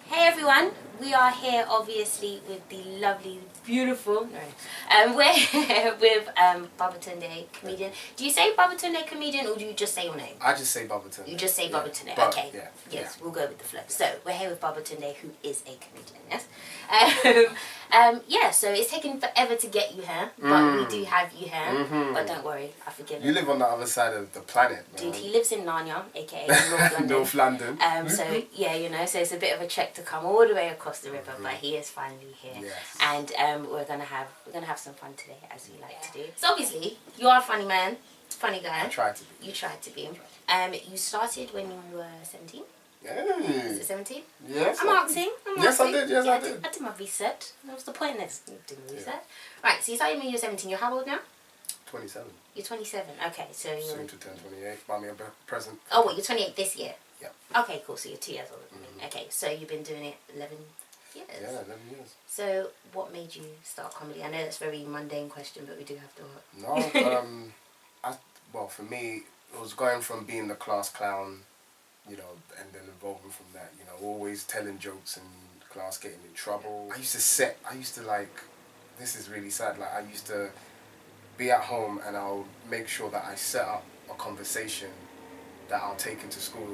Hey everyone, we are here obviously with the lovely, beautiful, we're here with Babatundé, comedian. Do you say Babatundé, comedian, or do you just say your name? I just say Babatundé. You just say Babatundé, but, okay. Yeah, yes, we'll go with the flow. So we're here with Babatundé, who is a comedian, yes? So it's taken forever to get you here, but we do have you here. But don't worry, I forgive you. You live on the other side of the planet, man. Dude, he lives in Narnia, aka North London. North London. So yeah, you know, so it's a bit of a trek to come all the way across the river, but he is finally here. Yes. And we're gonna have some fun today, as we like to do. So obviously, you are a funny man, funny guy. I tried to be. You tried to be. You started when you were 17. Yes. Is it 17? Yes. I'm asking. Yes, I did. Yes, I did. I did my research. That was the point. Doing research. Right. So you started when you were 17. You're how old now? 27. You're 27. Okay. So you're soon to turn 28. Buy me a present. Oh, what? You're 28 this year. Yeah. Okay. Cool. So you're 2 years older than me. Okay. So you've been doing it 11 years. Yeah, 11 years. So what made you start comedy? I know that's a very mundane question, but we do have to. No. Well, for me, it was going from being the class clown, you know, and then evolving from that, you know, always telling jokes in class, getting in trouble. I used to like, this is really sad, like I used to be at home and I'll make sure that I set up a conversation that I'll take into school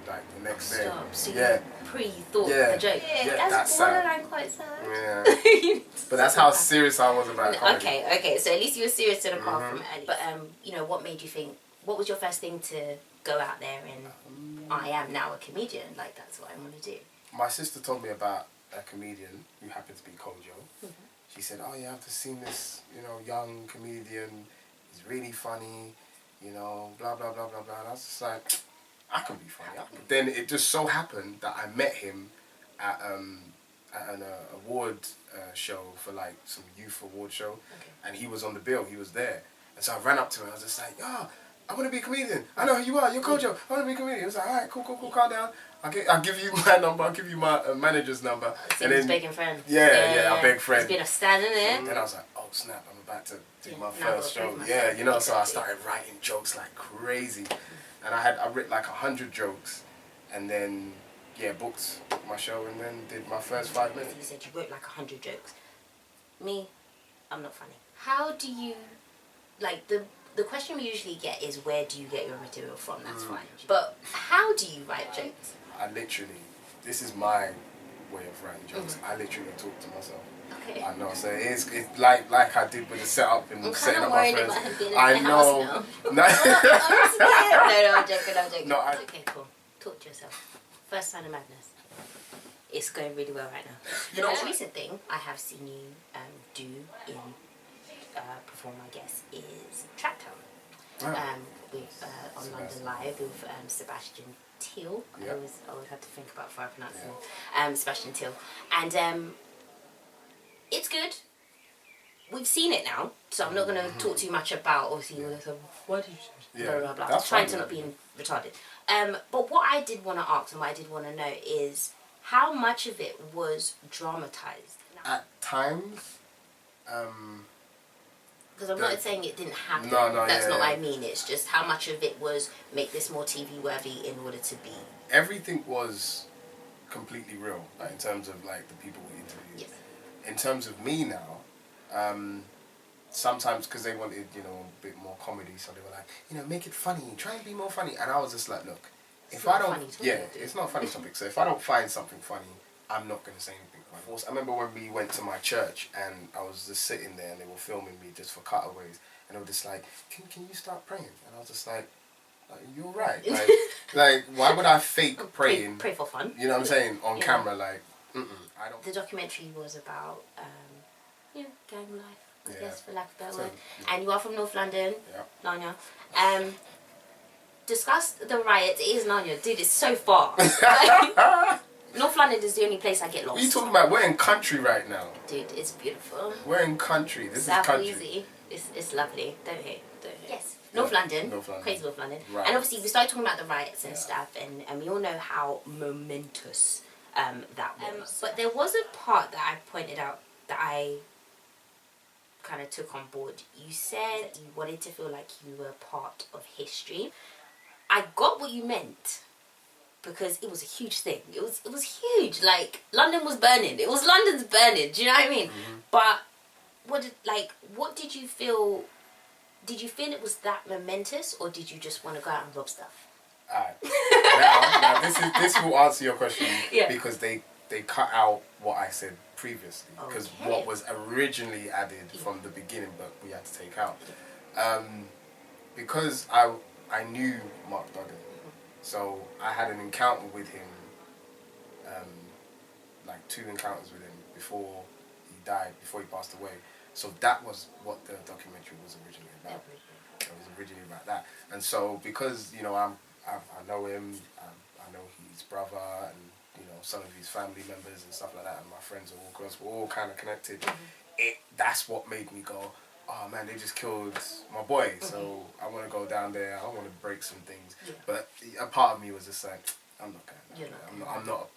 like the next day. So you pre-thought the joke. Yeah, that's borderline quite sad. Yeah. But that's how serious I was about comedy. Okay, so at least you were serious to the car from early. But you know, what made you think, what was your first thing to go out there and I am now a comedian, like that's what I want to do? My sister told me about a comedian who happened to be Kojo. She said, oh, you have to see this, you know, young comedian, he's really funny, you know, blah, blah, blah, blah, blah. And I was just like, I can be funny. Then it just so happened that I met him at an award show for like some youth award show, and he was on the bill, he was there. And so I ran up to him, I was just like, oh, I want to be a comedian. I know who you are, you're Kojo, I want to be a comedian. He was like, alright, cool, calm down. I'll give you my number, I'll give you my manager's number. And then begging friends. Yeah, I beg friends. It's been a stand in there. And then I was like, oh snap, I'm about to do my first show. Yeah, you know, so I started writing jokes like crazy. And I wrote like 100 jokes, and then booked my show, and then did my first 5 minutes. You said you wrote like 100 jokes. Me, I'm not funny. How do you, like the question we usually get is, where do you get your material from? That's fine. But how do you write jokes? I literally, this is my way of writing jokes. I literally talk to myself. Okay. I know, so it's like I did with the setup and setting up my friends. I know. No, I'm joking. No, okay, cool. Talk to yourself. First sign of madness. It's going really well right now. You The know, most recent thing I have seen you do in perform, I guess, is Trap Town. With on London Live with Sebastian Teal. I always have to think about before I pronounce him. Sebastian Teal. And it's good. We've seen it now, so I'm not going to talk too much about, obviously, what did you say? Blah, blah, blah. Trying to not be retarded. But what I did want to ask and what I did want to know is how much of it was dramatized? At times, because I'm not saying it didn't happen. No, that's not what I mean. It's just how much of it was make this more TV worthy in order to be. Everything was completely real, like in terms of like the people we interviewed. Yes. In terms of me now, sometimes because they wanted, you know, a bit more comedy, so they were like, you know, make it funny, try and be more funny. And I was just like, look, it's not a funny topic. So if I don't find something funny, I'm not going to say anything funny. I remember when we went to my church and I was just sitting there and they were filming me just for cutaways, and they were just like, can you start praying? And I was just like you're right. Like why would I fake praying? Pray for fun. You know what I'm saying? On camera, like, I don't. The documentary was about, gang life, I guess, for lack of a better word. Yeah. And you are from North London, Yeah. Narnia. Discuss the riots. It is Narnia. Dude, it's so far. North London is the only place I get lost. What are you talking about? We're in country right now. Dude, it's beautiful. We're in country. This South is country. Easy. It's lovely. Don't hate. Yes. North London. Crazy North London. Right. And obviously we started talking about the riots and stuff, and we all know how momentous that was. But there was a part that I pointed out that I kind of took on board. You said you wanted to feel like you were part of history. I got what you meant. because it was a huge thing. It was huge. Like, London was burning. It was London's burning. Do you know what I mean? Mm-hmm. But what did you feel? Did you feel it was that momentous, or did you just want to go out and rob stuff? Alright. Now this will answer your question because they cut out what I said previously because what was originally added from the beginning, but we had to take out. Because I knew Mark Duggan, so I had an encounter with him, like 2 encounters with him before he died, before he passed away. So that was what the documentary was originally about. It was originally about that, and so because I know him, I know his brother, and some of his family members and stuff like that, and my friends are all close. We're all kind of connected. That's what made me go, oh man, they just killed my boy. So I want to go down there. I want to break some things. Yeah. But a part of me was just like, I'm not going.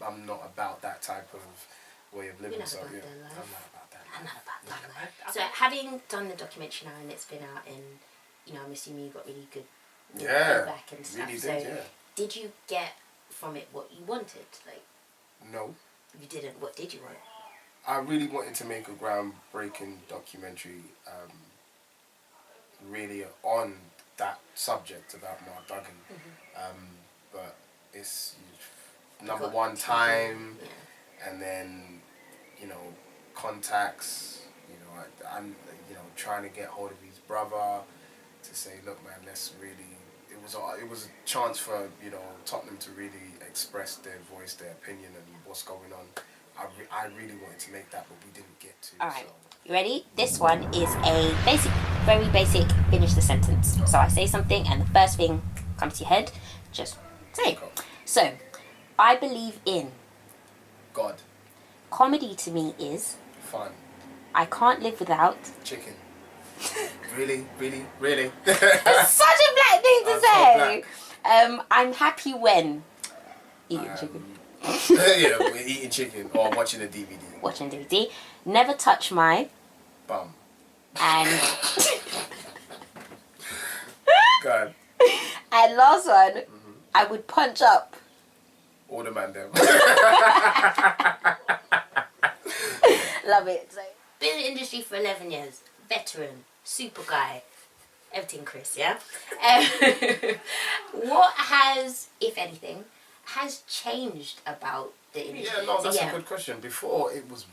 I'm not about that type of way of living. So yeah, I'm not about that. I'm not about that life. So having done the documentary now and it's been out, and I'm assuming you got really good feedback and stuff. Really did you get from it what you wanted? Like, no, you didn't. What did you want? I really wanted to make a groundbreaking documentary, really on that subject about Mark Duggan. But it's number one, time, and then contacts. I'm trying to get hold of his brother to say, look, man, let's really. It was a chance for Tottenham to really express their voice, their opinion, and what's going on. I really wanted to make that, but we didn't get to. All right, you ready? This one is a basic, very basic. Finish the sentence. So I say something, and the first thing comes to your head, just say it. So, I believe in God. Comedy to me is fun. I can't live without chicken. Really? It's such a black thing to say. So I'm happy when eating chicken. Yeah, we're eating chicken or watching a DVD. Watching a DVD. Never touch my bum. And God. And last one, I would punch up all the man them. Love it. So, been in the industry for 11 years. Veteran. Super guy. Everything Chris, yeah? What has, if anything, has changed about the industry? Yeah, no, that's a good question. Before, it was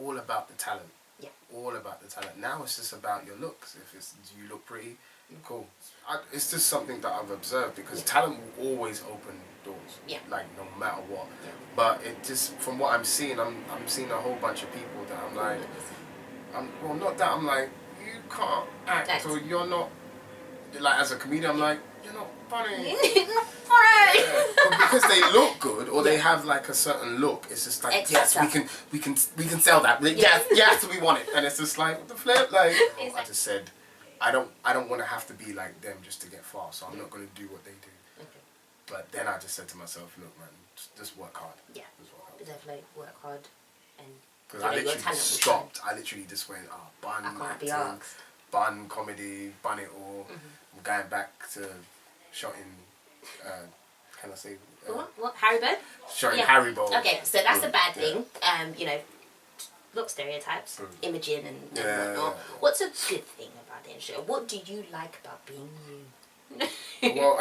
all about the talent. Yeah. All about the talent. Now it's just about your looks. Do you look pretty? Cool. It's just something that I've observed because talent will always open doors. Yeah. Like, no matter what. Yeah. But it just, from what I'm seeing, I'm seeing a whole bunch of people that I'm like, I'm like, you can't act, or you're not, like, as a comedian, I'm like, you're not funny. You're not funny. Yeah. But because they look good, or they have like a certain look, it's just like, yes, we can sell that. Yes, we want it, and it's just like, what the flip, like. I just said, I don't want to have to be like them just to get far, so I'm not going to do what they do. Okay. But then I just said to myself, look, man, just work hard. Yeah. Just work hard. Definitely work hard and. Because I literally stopped. I literally just went, bun acting, bun comedy, bun it all. I'm going back to shotting, can I say? What? Haribo? Shotting Haribo. Okay, so that's a bad thing. Look, stereotypes, imaging and whatnot. Yeah. What's a good thing about the industry? What do you like about being you? Well,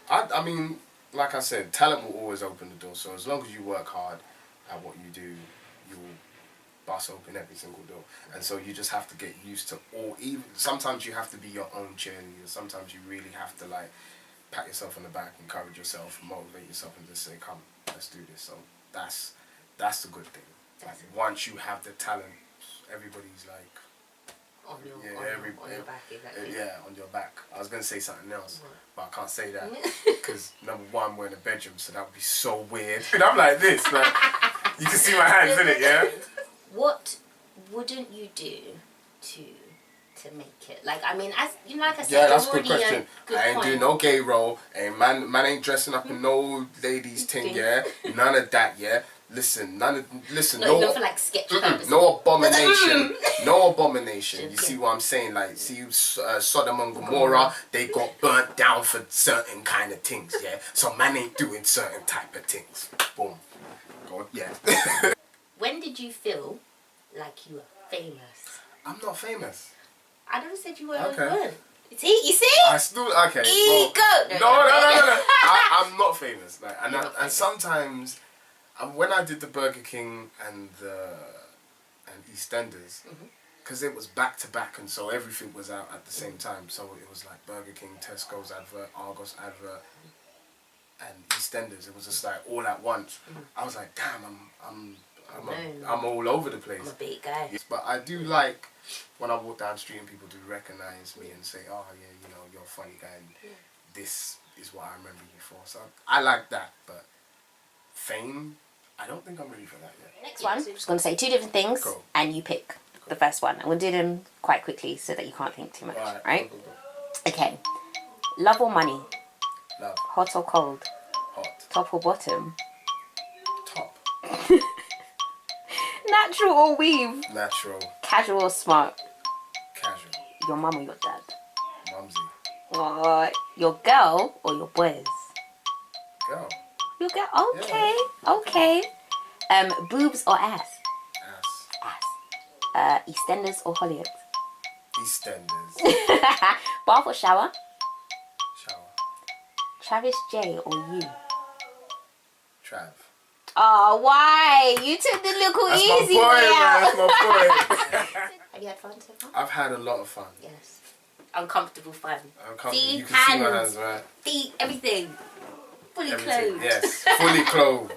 I mean, like I said, talent will always open the door. So as long as you work hard at what you do, you will bust open every single door. And so you just have to get used to even sometimes you have to be your own cheerleader. Sometimes you really have to like pat yourself on the back, encourage yourself, motivate yourself, and just say, come, let's do this. So that's the good thing. Like once you have the talent, everybody's like on your back, exactly. Yeah, on your back. I was going to say something else, but I can't say that because number one, we're in a bedroom, so that would be so weird. And I'm like this, like, you can see my hands in it, yeah? What wouldn't you do to make it? Like, I mean, as you know, like I said, yeah, that's a good question. I ain't doing no gay role, and man ain't dressing up in no ladies thing, yeah? None of that, yeah? Listen, Not even for like sketch purposes. no abomination. No abomination. You see what I'm saying? Like, see, Sodom and Gomorrah, they got burnt down for certain kind of things, yeah? So man ain't doing certain type of things. Boom. Go on. Yeah. When did you feel like you were famous? I'm not famous. I never said you were. Okay. See, you see? I still, okay. Ego. No. I'm not famous. Like, and sometimes, when I did the Burger King and EastEnders, because it was back to back, and so everything was out at the same time. So it was like Burger King, Tesco's advert, Argos advert, and EastEnders. It was just like all at once. I was like, damn, I'm all over the place. I'm a big guy. Yes, but I do like when I walk down the street and people do recognize me and say, oh yeah, you know, you're a funny guy and this is what I remember you for. So I like that, but fame, I don't think I'm ready for that yet. Next one, I'm just going to say 2 different things and you pick the first one. And we'll do them quite quickly so that you can't think too much, right? Go. Okay. Love or money? Love. Hot or cold? Hot. Top or bottom? Top. Natural or weave? Natural. Casual or smart? Casual. Your mum or your dad? Mumsy. Your girl or your boys? Girl. Your girl? Okay. Yeah. Okay. Boobs or ass? Ass. EastEnders or Hollyoaks? EastEnders. Bath or shower? Shower. Travis J or you? Trav. Oh, why? You took the little That's easy my boy, way out. man. That's my boy. Have you had fun so far? I've had a lot of fun. Yes. Uncomfortable fun. See, hands, you can see my hands, right? feet, everything. Fully clothed. Yes, fully clothed.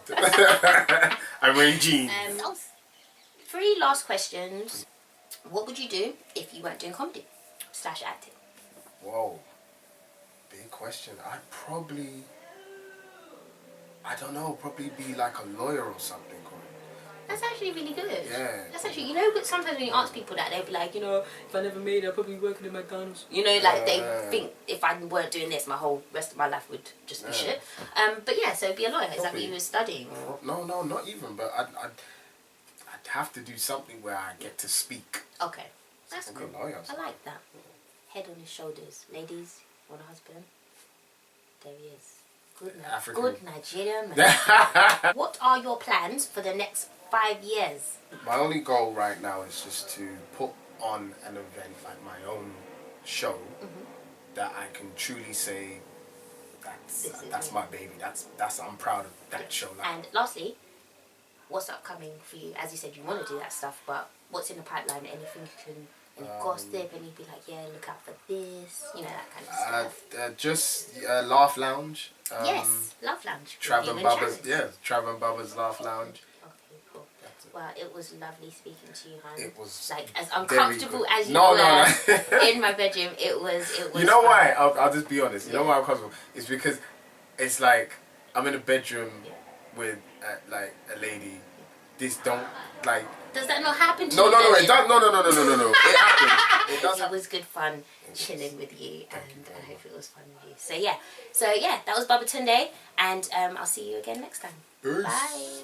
I'm wearing jeans. 3 last questions. What would you do if you weren't doing comedy / acting? Whoa. Big question. I don't know, probably be like a lawyer or something. That's actually really good. Yeah. That's actually, you know, but sometimes when you ask people that, they'll be like, you know, if I never made it, I'd probably be working in McDonald's. You know, like they think if I weren't doing this, my whole rest of my life would just be shit. But yeah, so be a lawyer. Is that what you were studying? No, not even. But I'd have to do something where I get to speak. Okay, that's cool. Lawyer, I like that. Head on his shoulders. Ladies, want a husband? There he is. Good Nigerian man. What are your plans for the next 5 years? My only goal right now is just to put on an event like my own show that I can truly say that's my baby. I'm proud of that show. And lastly, what's upcoming for you? As you said, you want to do that stuff, but what's in the pipeline? Anything you can, any gossip, and you'd be like, yeah, look out for this, you know, that kind of stuff. Just Laugh Lounge. Yes, Laugh Lounge. Trav and Bubba's Laugh Lounge. Okay, cool. Well, it was lovely speaking to you, hon. It was like as uncomfortable as you were in my bedroom. It was. You know why? I'll just be honest. You know why I'm comfortable? It's because it's like I'm in a bedroom with like a lady. This don't like. Does that not happen to you? No. It does. No. It happens. It does. It was good fun chilling with you, and I hope it was fun with you. So yeah, that was Babatundé, and I'll see you again next time. Peace. Bye.